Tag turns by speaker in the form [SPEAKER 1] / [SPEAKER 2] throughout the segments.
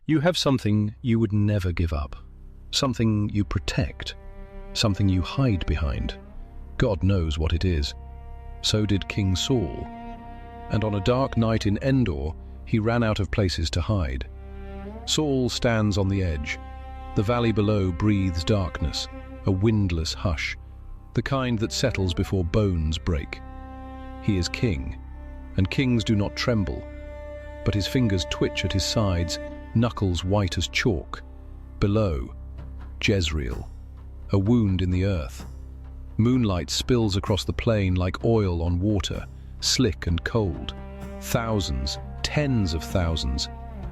[SPEAKER 1] You have something you would never give up, something you protect, something you hide behind. God knows what it is. So did King Saul. And on a dark night in Endor, he ran out of places to hide. Saul stands on the edge. The valley below breathes darkness, a windless hush, the kind that settles before bones break. He is king, and kings do not tremble, but his fingers twitch at his sides, knuckles white as chalk. Below, Jezreel, a wound in the earth. Moonlight spills across the plain like oil on water, slick and cold. Thousands, tens of thousands.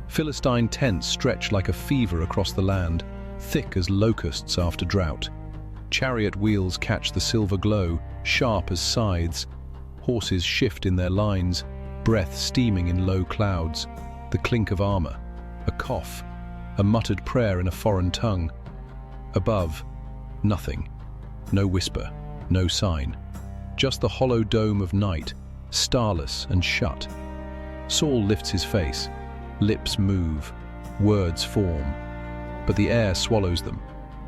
[SPEAKER 1] Philistine tents stretch like a fever across the land, thick as locusts after drought. Chariot wheels catch the silver glow, sharp as scythes. Horses shift in their lines, breath steaming in low clouds. The clink of armor, a cough, a muttered prayer in a foreign tongue. Above, nothing. No whisper, no sign. Just the hollow dome of night, starless and shut. Saul lifts his face. Lips move, words form. But the air swallows them.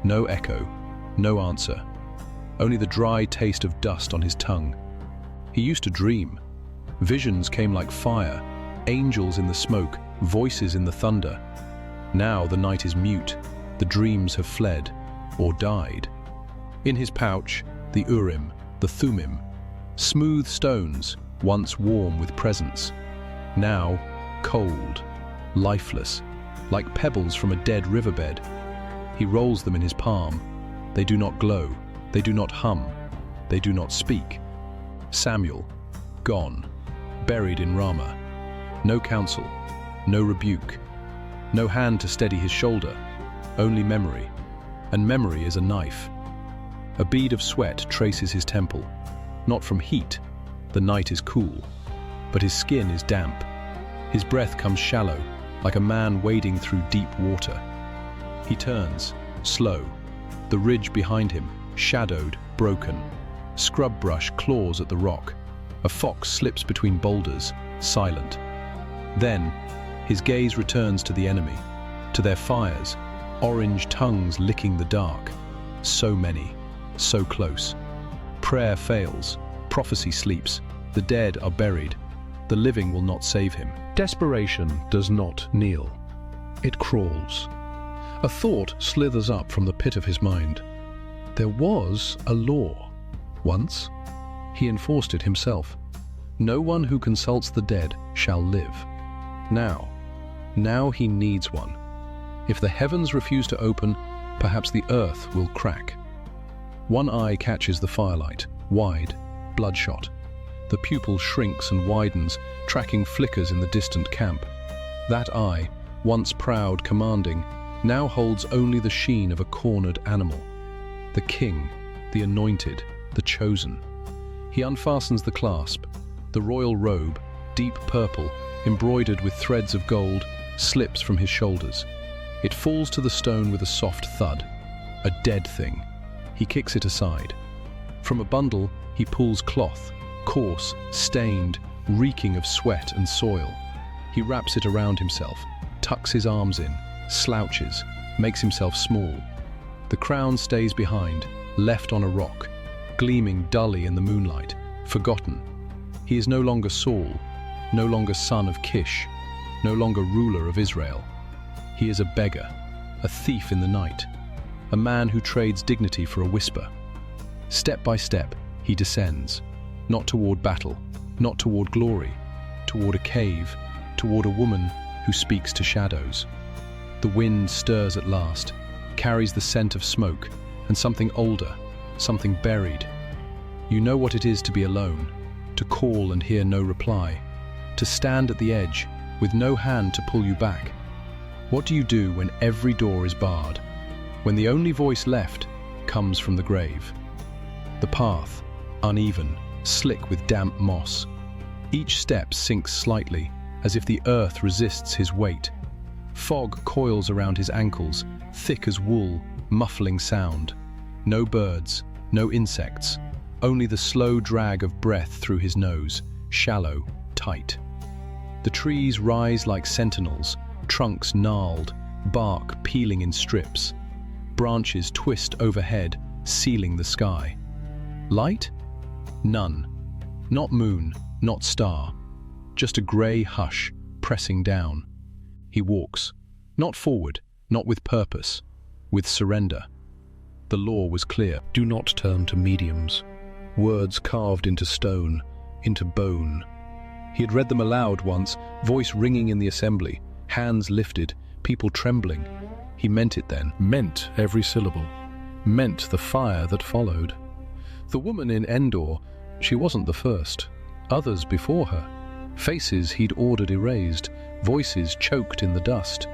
[SPEAKER 1] No echo, no answer. Only the dry taste of dust on his tongue. He used to dream. Visions came like fire, angels in the smoke, voices in the thunder. Now the night is mute, the dreams have fled, or died. In his pouch, the Urim, the Thummim, smooth stones, once warm with presence. Now, cold, lifeless, like pebbles from a dead riverbed. He rolls them in his palm. They do not glow, they do not hum, they do not speak. Samuel, gone, buried in Ramah. No counsel, no rebuke, no hand to steady his shoulder, only memory. And memory is a knife. A bead of sweat traces his temple, not from heat, the night is cool, but his skin is damp. His breath comes shallow, like a man wading through deep water. He turns, slow, the ridge behind him, shadowed, broken. Scrub brush claws at the rock. A fox slips between boulders, silent. Then, his gaze returns to the enemy, to their fires, orange tongues licking the dark. So many, so close. Prayer fails, prophecy sleeps, the dead are buried, the living will not save him. Desperation does not kneel, it crawls. A thought slithers up from the pit of his mind. There was a law. Once, he enforced it himself. No one who consults the dead shall live. Now he needs one. If the heavens refuse to open, perhaps the earth will crack. One eye catches the firelight, wide, bloodshot. The pupil shrinks and widens, tracking flickers in the distant camp. That eye, once proud, commanding, now holds only the sheen of a cornered animal. The king, the anointed, the chosen. He unfastens the clasp. The royal robe, deep purple, embroidered with threads of gold, slips from his shoulders. It falls to the stone with a soft thud. A dead thing. He kicks it aside. From a bundle, he pulls cloth, coarse, stained, reeking of sweat and soil. He wraps it around himself, tucks his arms in, slouches, makes himself small. The crown stays behind, left on a rock, gleaming dully in the moonlight, forgotten. He is no longer Saul, no longer son of Kish, no longer ruler of Israel. He is a beggar, a thief in the night, a man who trades dignity for a whisper. Step by step, he descends, not toward battle, not toward glory, toward a cave, toward a woman who speaks to shadows. The wind stirs at last, carries the scent of smoke, and something older, something buried. You know what it is to be alone, to call and hear no reply, to stand at the edge with no hand to pull you back. What do you do when every door is barred, when the only voice left comes from the grave? The path, uneven, slick with damp moss. Each step sinks slightly, as if the earth resists his weight. Fog coils around his ankles, thick as wool, muffling sound. No birds, no insects, only the slow drag of breath through his nose, shallow, tight. The trees rise like sentinels, trunks gnarled, bark peeling in strips. Branches twist overhead, sealing the sky. Light? None. Not moon, not star. Just a grey hush pressing down. He walks, not forward, not with purpose, with surrender. The law was clear. Do not turn to mediums. Words carved into stone, into bone. He had read them aloud once, voice ringing in the assembly, hands lifted, people trembling. He meant it then. Meant every syllable. Meant the fire that followed. The woman in Endor, she wasn't the first. Others before her. Faces he'd ordered erased, voices choked in the dust.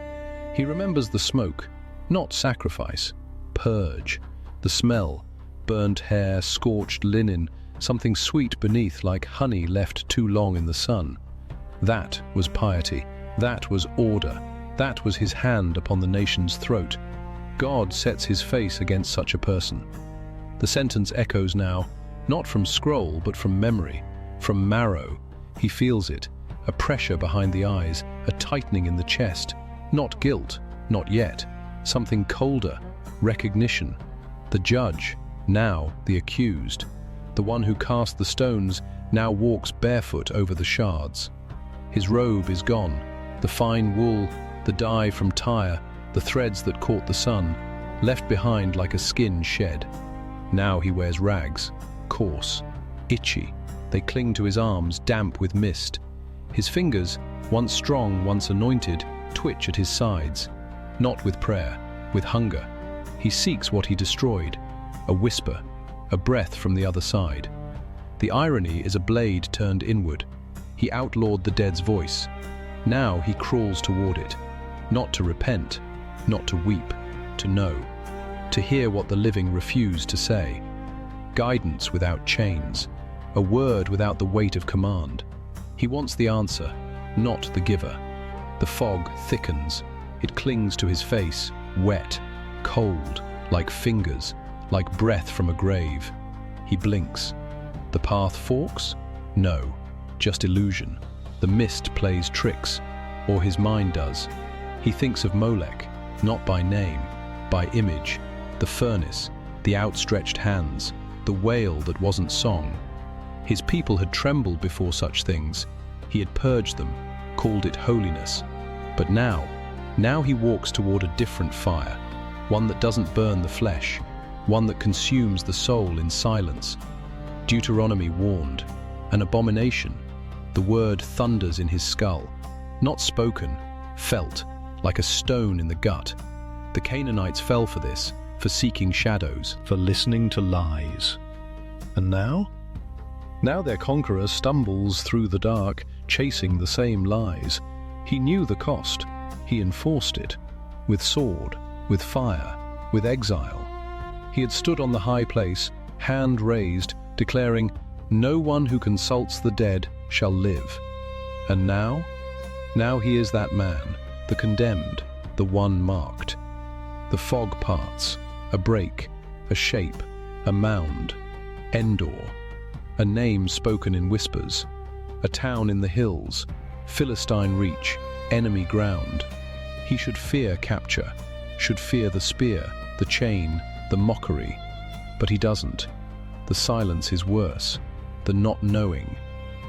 [SPEAKER 1] He remembers the smoke, not sacrifice, purge. The smell, burnt hair, scorched linen, something sweet beneath like honey left too long in the sun. That was piety, that was order, that was his hand upon the nation's throat. God sets his face against such a person. The sentence echoes now, not from scroll but from memory, from marrow. He feels it, a pressure behind the eyes, a tightening in the chest. Not guilt, not yet. Something colder, recognition. The judge, now the accused. The one who cast the stones now walks barefoot over the shards. His robe is gone, the fine wool, the dye from Tyre, the threads that caught the sun, left behind like a skin shed. Now he wears rags, coarse, itchy. They cling to his arms, damp with mist. His fingers, once strong, once anointed, twitch at his sides. Not with prayer, with hunger. He seeks what he destroyed, a whisper, a breath from the other side. The irony is a blade turned inward. He outlawed the dead's voice. Now he crawls toward it, not to repent, not to weep, to know, to hear what the living refuse to say. Guidance without chains, a word without the weight of command. He wants the answer, not the giver. The fog thickens. It clings to his face, wet, cold, like fingers, like breath from a grave. He blinks. The path forks? No, just illusion. The mist plays tricks, or his mind does. He thinks of Molech, not by name, by image, the furnace, the outstretched hands, the wail that wasn't song. His people had trembled before such things. He had purged them, called it holiness. But now he walks toward a different fire, one that doesn't burn the flesh, one that consumes the soul in silence. Deuteronomy warned, an abomination. The word thunders in his skull, not spoken, felt, like a stone in the gut. The Canaanites fell for this, for seeking shadows, for listening to lies. And now? Now their conqueror stumbles through the dark, chasing the same lies. He knew the cost. He enforced it, with sword, with fire, with exile. He had stood on the high place, hand raised, declaring, "No one who consults the dead shall live." And now he is that man, the condemned, the one marked. The fog parts, a break, a shape, a mound. Endor, a name spoken in whispers, a town in the hills, Philistine reach, enemy ground. He should fear capture, should fear the spear, the chain, the mockery. But he doesn't. The silence is worse, the not knowing,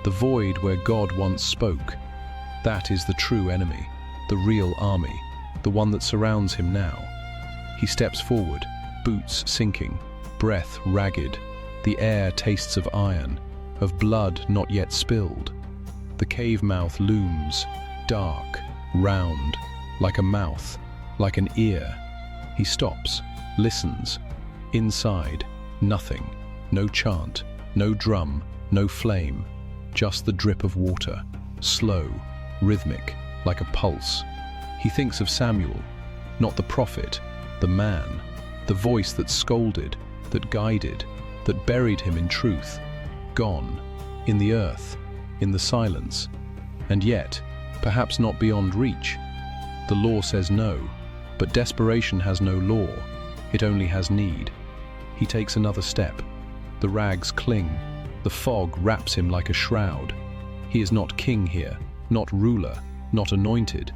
[SPEAKER 1] the void where God once spoke. That is the true enemy, the real army, the one that surrounds him now. He steps forward, boots sinking, breath ragged. The air tastes of iron, of blood not yet spilled. The cave mouth looms, dark, round, like a mouth, like an ear. He stops, listens. Inside, nothing, no chant, no drum, no flame, just the drip of water, slow, rhythmic, like a pulse. He thinks of Samuel, not the prophet, the man, the voice that scolded, that guided, that buried him in truth, gone, in the earth, in the silence, and yet, perhaps not beyond reach. The law says no, but desperation has no law, it only has need. He takes another step. The rags cling, the fog wraps him like a shroud. He is not king here, not ruler, not anointed.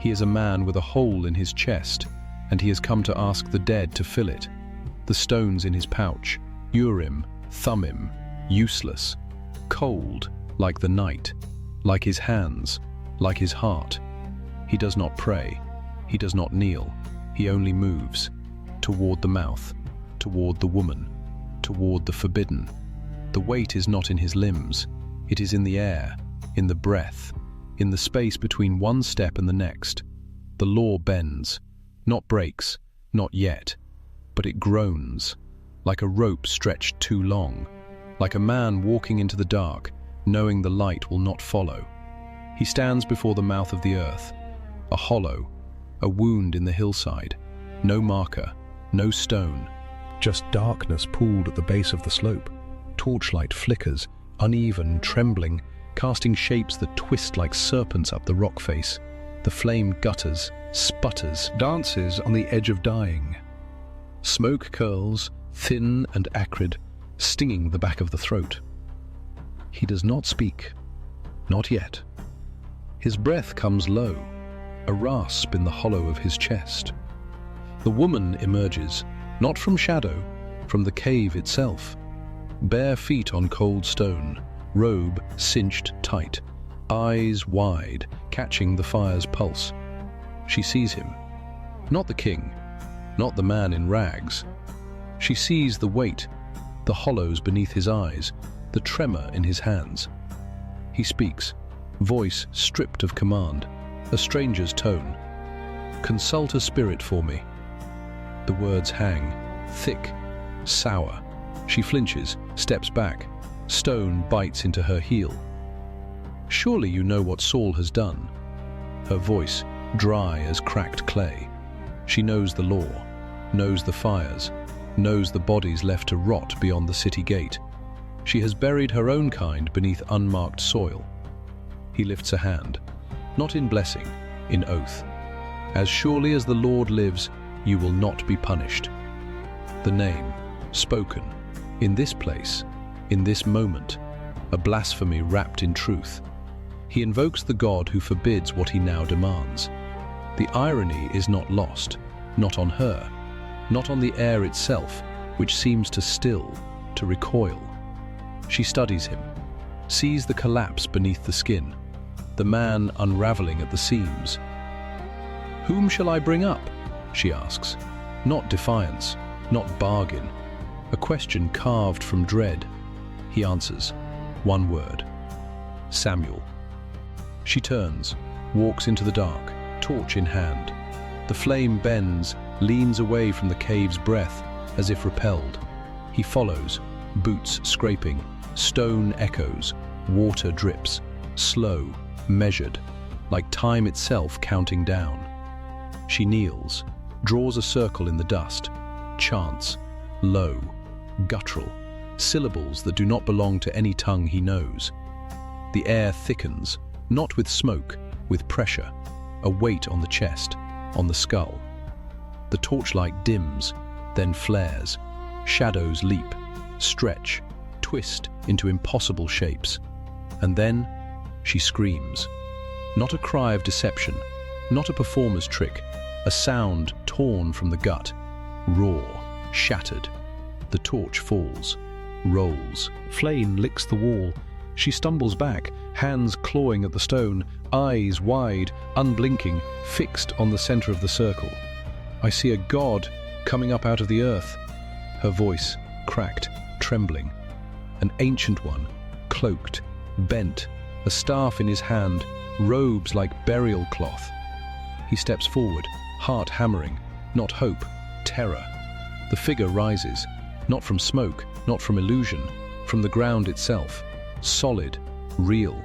[SPEAKER 1] He He is a man with a hole in his chest, and he has come to ask the dead to fill it. The stones in his pouch, Urim, Thummim, useless, cold, like the night, like his hands, like his heart. He does not pray, he does not kneel, he only moves, toward the mouth, toward the woman, toward the forbidden. The weight is not in his limbs, it is in the air, in the breath, in the space between one step and the next. The law bends, not breaks, not yet, but it groans, like a rope stretched too long, like a man walking into the dark, knowing the light will not follow. He stands before the mouth of the earth, a hollow, a wound in the hillside, no marker, no stone, just darkness pooled at the base of the slope. Torchlight flickers, uneven, trembling, casting shapes that twist like serpents up the rock face. The flame gutters, sputters, dances on the edge of dying. Smoke curls, thin and acrid, stinging the back of the throat. He does not speak, not yet. His breath comes low, a rasp in the hollow of his chest. The woman emerges, not from shadow, from the cave itself. Bare feet on cold stone, robe cinched tight, eyes wide, catching the fire's pulse. She sees him, not the king, not the man in rags. She sees the weight, the hollows beneath his eyes, the tremor in his hands. He speaks, voice stripped of command, a stranger's tone. "Consult a spirit for me." The words hang, thick, sour. She flinches, steps back. Stone bites into her heel. "Surely you know what Saul has done." Her voice, dry as cracked clay. She knows the law, knows the fires, knows the bodies left to rot beyond the city gate. She has buried her own kind beneath unmarked soil. He lifts a hand, not in blessing, in oath. "As surely as the Lord lives, you will not be punished." The name, spoken, in this place, in this moment, a blasphemy wrapped in truth. He invokes the God who forbids what he now demands. The irony is not lost, not on her, not on the air itself, which seems to still, to recoil. She studies him, sees the collapse beneath the skin, the man unraveling at the seams. "Whom shall I bring up?" she asks. Not defiance, not bargain, a question carved from dread. He answers, one word: Samuel. She turns, walks into the dark, torch in hand. The flame bends, leans away from the cave's breath, as if repelled. He follows, boots scraping, stone echoes, water drips, slow, measured, like time itself counting down. She kneels, draws a circle in the dust, chants, low, guttural, syllables that do not belong to any tongue he knows. The air thickens, not with smoke, with pressure, a weight on the chest, on the skull. The torchlight dims, then flares. Shadows leap, stretch, twist into impossible shapes. And then she screams. Not a cry of deception, not a performer's trick, a sound torn from the gut, raw, shattered. The torch falls, rolls. Flame licks the wall. She stumbles back, hands clawing at the stone, eyes wide, unblinking, fixed on the center of the circle. I see a god coming up out of the earth. Her voice, cracked, trembling. An ancient one, cloaked, bent, a staff in his hand, robes like burial cloth. He steps forward, heart hammering, not hope, terror. The figure rises, not from smoke, not from illusion, from the ground itself, solid, real.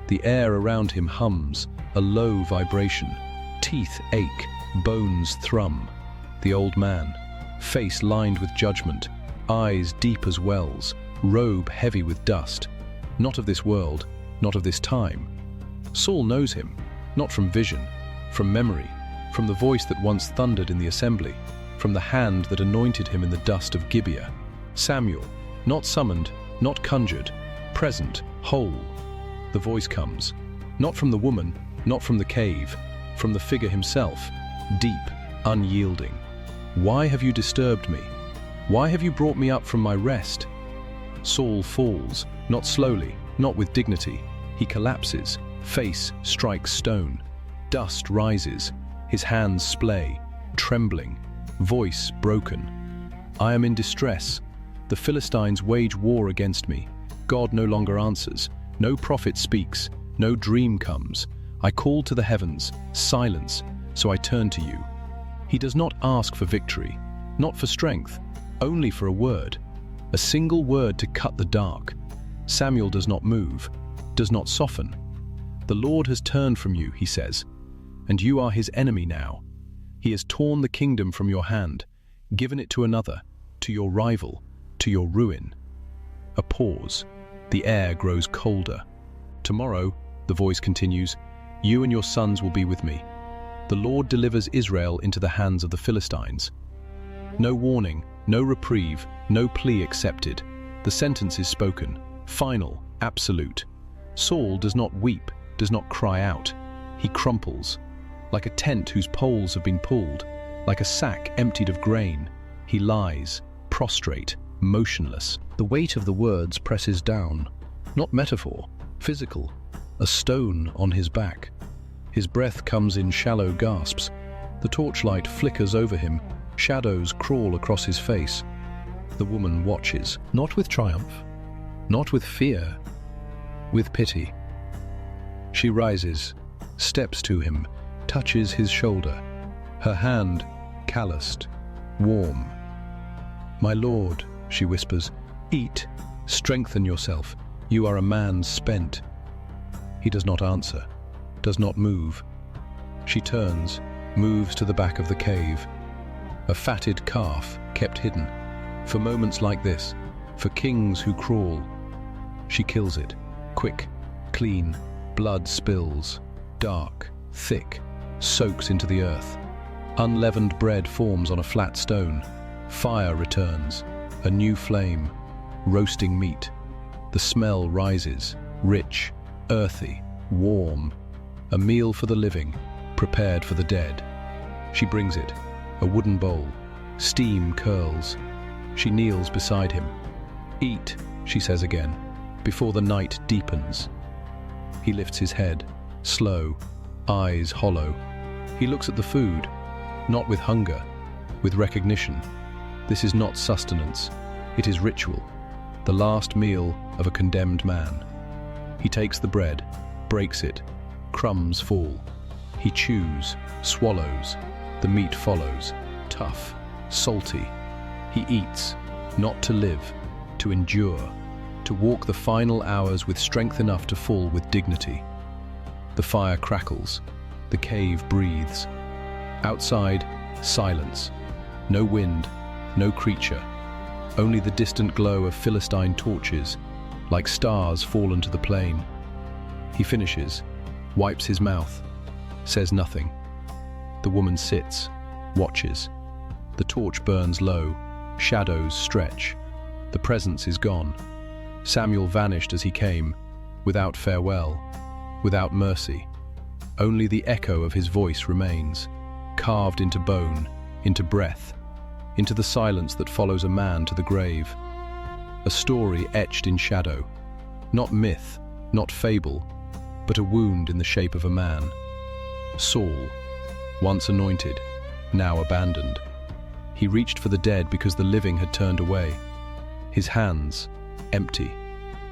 [SPEAKER 1] The air around him hums, a low vibration. Teeth ache, bones thrum. The old man, face lined with judgment, eyes deep as wells, robe heavy with dust. Not of this world, not of this time. Saul knows him, not from vision, from memory, from the voice that once thundered in the assembly, from the hand that anointed him in the dust of Gibeah. Samuel, not summoned, not conjured, present, whole. The voice comes, not from the woman, not from the cave, from the figure himself, deep, unyielding. "Why have you disturbed me? Why have you brought me up from my rest?" Saul falls, not slowly, not with dignity. He collapses, face strikes stone. Dust rises, his hands splay, trembling, voice broken. "I am in distress. The Philistines wage war against me. God no longer answers. No prophet speaks. No dream comes. I call to the heavens, silence, so I turn to you." He does not ask for victory, not for strength, only for a word. A single word to cut the dark. Samuel does not move, does not soften. "The Lord has turned from you," he says, "and you are his enemy now. He has torn the kingdom from your hand, given it to another, to your rival, to your ruin." A pause. The air grows colder. "Tomorrow," the voice continues, "you and your sons will be with me. The Lord delivers Israel into the hands of the Philistines." No warning, no reprieve, no plea accepted. The sentence is spoken, final, absolute. Saul does not weep, does not cry out. He crumples. Like a tent whose poles have been pulled, like a sack emptied of grain, he lies, prostrate, motionless. The weight of the words presses down, not metaphor, physical, a stone on his back. His breath comes in shallow gasps. The torchlight flickers over him, shadows crawl across his face. The woman watches, not with triumph, not with fear, with pity. She rises, steps to him, touches his shoulder, her hand calloused, warm. "My lord," she whispers, "eat, strengthen yourself. You are a man spent." He does not answer, does not move. She turns, moves to the back of the cave. A fatted calf kept hidden. For moments like this, for kings who crawl. She kills it, quick, clean, blood spills, dark, thick, soaks into the earth. Unleavened bread forms on a flat stone. Fire returns, a new flame, roasting meat. The smell rises, rich, earthy, warm. A meal for the living, prepared for the dead. She brings it, a wooden bowl. Steam curls. She kneels beside him. "Eat," she says again, before the night deepens. He lifts his head, slow, eyes hollow. He looks at the food, not with hunger, with recognition. This is not sustenance, it is ritual, the last meal of a condemned man. He takes the bread, breaks it, crumbs fall. He chews, swallows, the meat follows, tough, salty. He eats, not to live, to endure, to walk the final hours with strength enough to fall with dignity. The fire crackles, the cave breathes. Outside, silence. No wind, no creature. Only the distant glow of Philistine torches, like stars fallen to the plain. He finishes, wipes his mouth, says nothing. The woman sits, watches. The torch burns low, shadows stretch. The presence is gone. Samuel vanished as he came, without farewell, without mercy. Only the echo of his voice remains, carved into bone, into breath, into the silence that follows a man to the grave. A story etched in shadow, not myth, not fable, but a wound in the shape of a man. Saul, once anointed, now abandoned. He reached for the dead because the living had turned away. His hands, empty.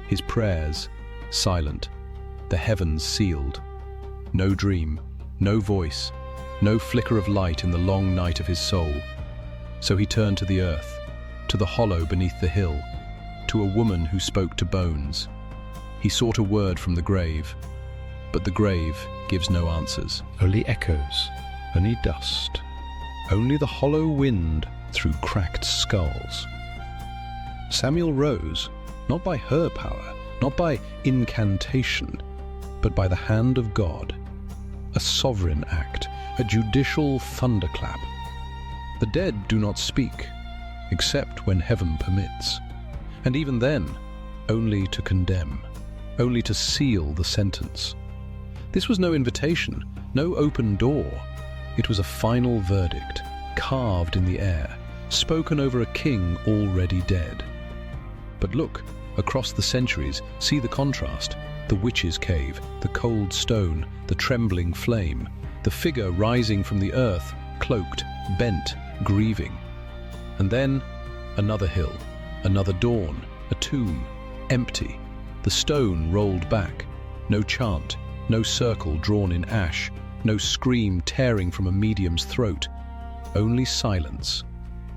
[SPEAKER 1] His prayers, silent. The heavens sealed. No dream, no voice, no flicker of light in the long night of his soul. So he turned to the earth, to the hollow beneath the hill, to a woman who spoke to bones. He sought a word from the grave, but the grave gives no answers. Only echoes, only dust, only the hollow wind through cracked skulls. Samuel rose, not by her power, not by incantation, but by the hand of God. A sovereign act, a judicial thunderclap. The dead do not speak, except when heaven permits. And even then, only to condemn, only to seal the sentence. This was no invitation, No open door. It was a final verdict, carved in the air, spoken over a king already dead. But look, across the centuries, see the contrast. The witch's cave, the cold stone, the trembling flame, the figure rising from the earth, cloaked, bent, grieving. And then, another hill, another dawn, a tomb, empty, the stone rolled back, no chant, no circle drawn in ash, no scream tearing from a medium's throat, only silence,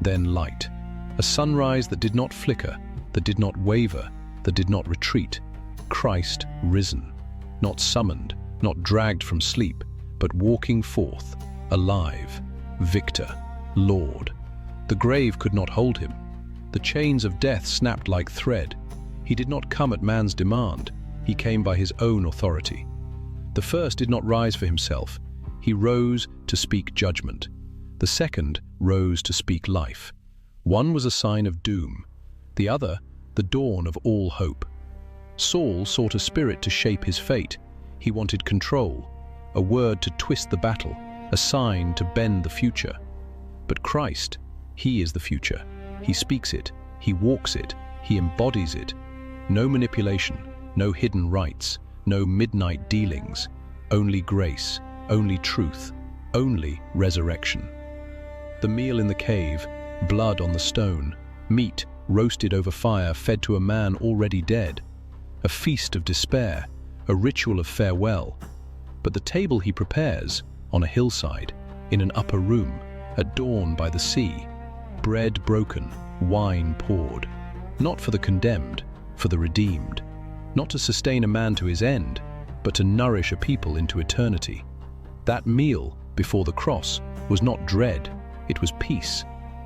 [SPEAKER 1] then light, a sunrise that did not flicker, that did not waver, that did not retreat, Christ risen, not summoned, not dragged from sleep, but walking forth, alive, victor, Lord. The grave could not hold him. The chains of death snapped like thread. He did not come at man's demand, he came by his own authority. The first did not rise for himself, he rose to speak judgment. The second rose to speak life. One was a sign of doom, the other the dawn of all hope. Saul sought a spirit to shape his fate. He wanted control, a word to twist the battle, a sign to bend the future. But Christ, he is the future. He speaks it, he walks it, he embodies it. No manipulation, no hidden rites, no midnight dealings, only grace, only truth, only resurrection. The meal in the cave, blood on the stone, meat roasted over fire fed to a man already dead, a feast of despair, a ritual of farewell. But the table he prepares, on a hillside, in an upper room, at dawn by the sea, bread broken, wine poured, not for the condemned, for the redeemed, not to sustain a man to his end, but to nourish a people into eternity. That meal before the cross was not dread, it was peace,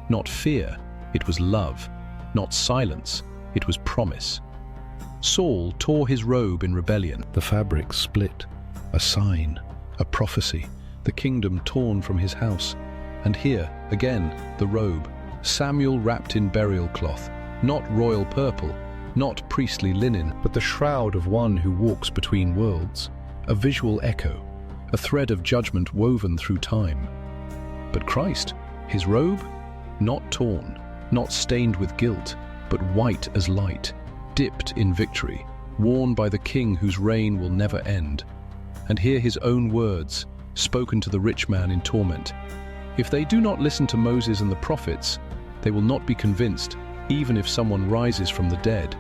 [SPEAKER 1] not fear, it was love, not silence, it was promise. Saul tore his robe in rebellion. The fabric split, a sign, a prophecy, the kingdom torn from his house. And here, again, the robe, Samuel wrapped in burial cloth, not royal purple, not priestly linen, but the shroud of one who walks between worlds, a visual echo, a thread of judgment woven through time. But Christ, his robe, not torn, not stained with guilt, but white as light, dipped in victory, worn by the King whose reign will never end. And hear his own words, spoken to the rich man in torment. If they do not listen to Moses and the prophets, they will not be convinced, even if someone rises from the dead.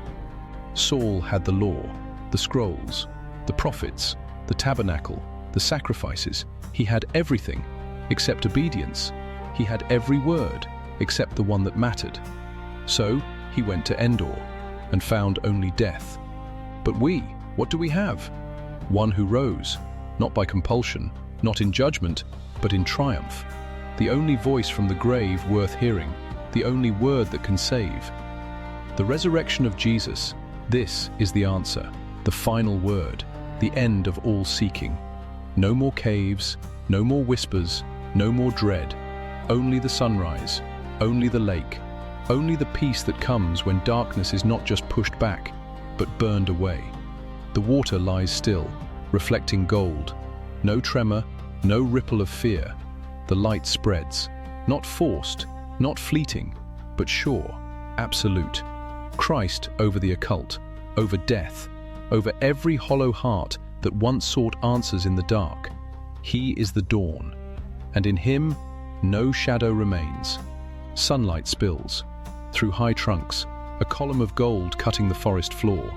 [SPEAKER 1] Saul had the law, the scrolls, the prophets, the tabernacle, the sacrifices. He had everything except obedience. He had every word except the one that mattered. So he went to Endor and found only death. But we, what do we have? One who rose, not by compulsion, not in judgment, but in triumph. The only voice from the grave worth hearing, the only word that can save. The resurrection of Jesus, this is the answer, the final word, the end of all seeking. No more caves, no more whispers, no more dread. Only the sunrise, only the lake, only the peace that comes when darkness is not just pushed back, but burned away. The water lies still, reflecting gold. No tremor, no ripple of fear. The light spreads, not forced, not fleeting, but sure, absolute. Christ over the occult, over death, over every hollow heart that once sought answers in the dark. He is the dawn, and in him no shadow remains. Sunlight spills. Through high trunks, a column of gold cutting the forest floor.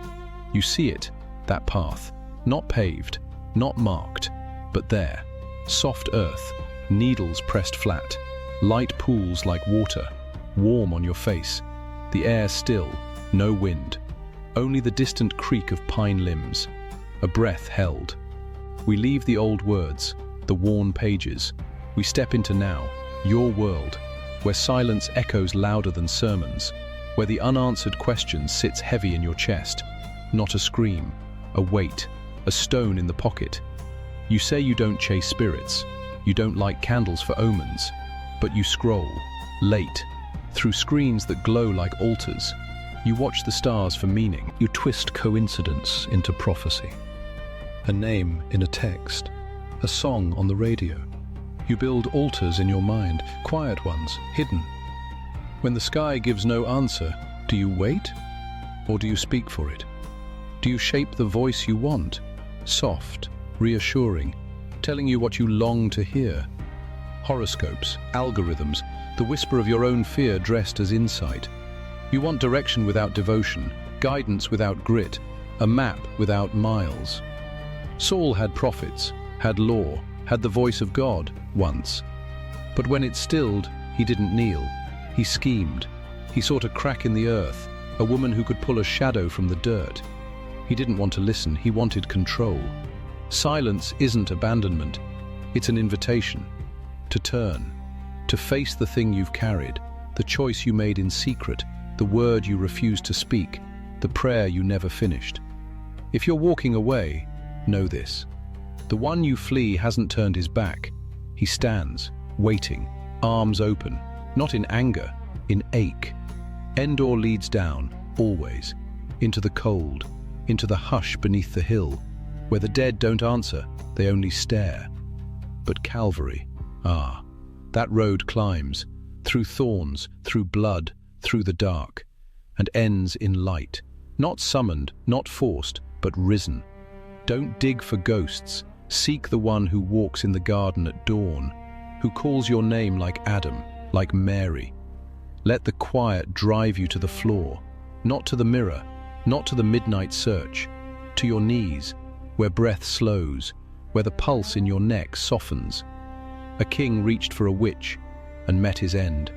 [SPEAKER 1] You see it, that path, not paved, not marked, but there, soft earth, needles pressed flat, light pools like water, warm on your face, the air still, no wind, only the distant creak of pine limbs, a breath held. We leave the old words, the worn pages. We step into now, your world, where silence echoes louder than sermons, where the unanswered question sits heavy in your chest, not a scream, a weight, a stone in the pocket. You say you don't chase spirits, you don't light candles for omens, but you scroll, late, through screens that glow like altars. You watch the stars for meaning. You twist coincidence into prophecy. A name in a text, a song on the radio. You build altars in your mind, quiet ones, hidden. When the sky gives no answer, do you wait? Or do you speak for it? Do you shape the voice you want? Soft, reassuring, telling you what you long to hear. Horoscopes, algorithms, the whisper of your own fear dressed as insight. You want direction without devotion, guidance without grit, a map without miles. Saul had prophets, had law, had the voice of God once. But when it stilled, he didn't kneel. He schemed. He sought a crack in the earth, a woman who could pull a shadow from the dirt. He didn't want to listen, he wanted control. Silence isn't abandonment, it's an invitation. To turn, to face the thing you've carried, the choice you made in secret, the word you refused to speak, the prayer you never finished. If you're walking away, know this. The one you flee hasn't turned his back. He stands, waiting, arms open, not in anger, in ache. Endor leads down, always, into the cold, into the hush beneath the hill, where the dead don't answer, they only stare. But Calvary, that road climbs, through thorns, through blood, through the dark, and ends in light, not summoned, not forced, but risen. Don't dig for ghosts, seek the one who walks in the garden at dawn, who calls your name like Adam, like Mary. Let the quiet drive you to the floor, not to the mirror, not to the midnight search, to your knees, where breath slows, where the pulse in your neck softens. A king reached for a witch and met his end.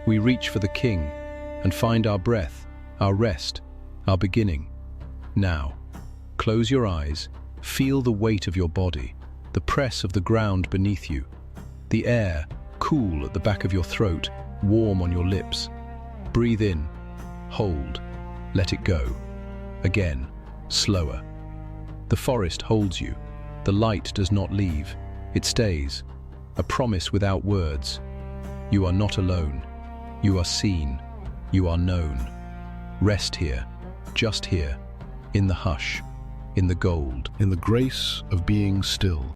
[SPEAKER 1] We reach for the king and find our breath, our rest, our beginning. Now, close your eyes, feel the weight of your body, the press of the ground beneath you, the air cool at the back of your throat, warm on your lips. Breathe in, hold, let it go. Again, slower. The forest holds you. The light does not leave. It stays. A promise without words. You are not alone. You are seen. You are known. Rest here, just here, in the hush, in the gold,
[SPEAKER 2] in the grace of being still.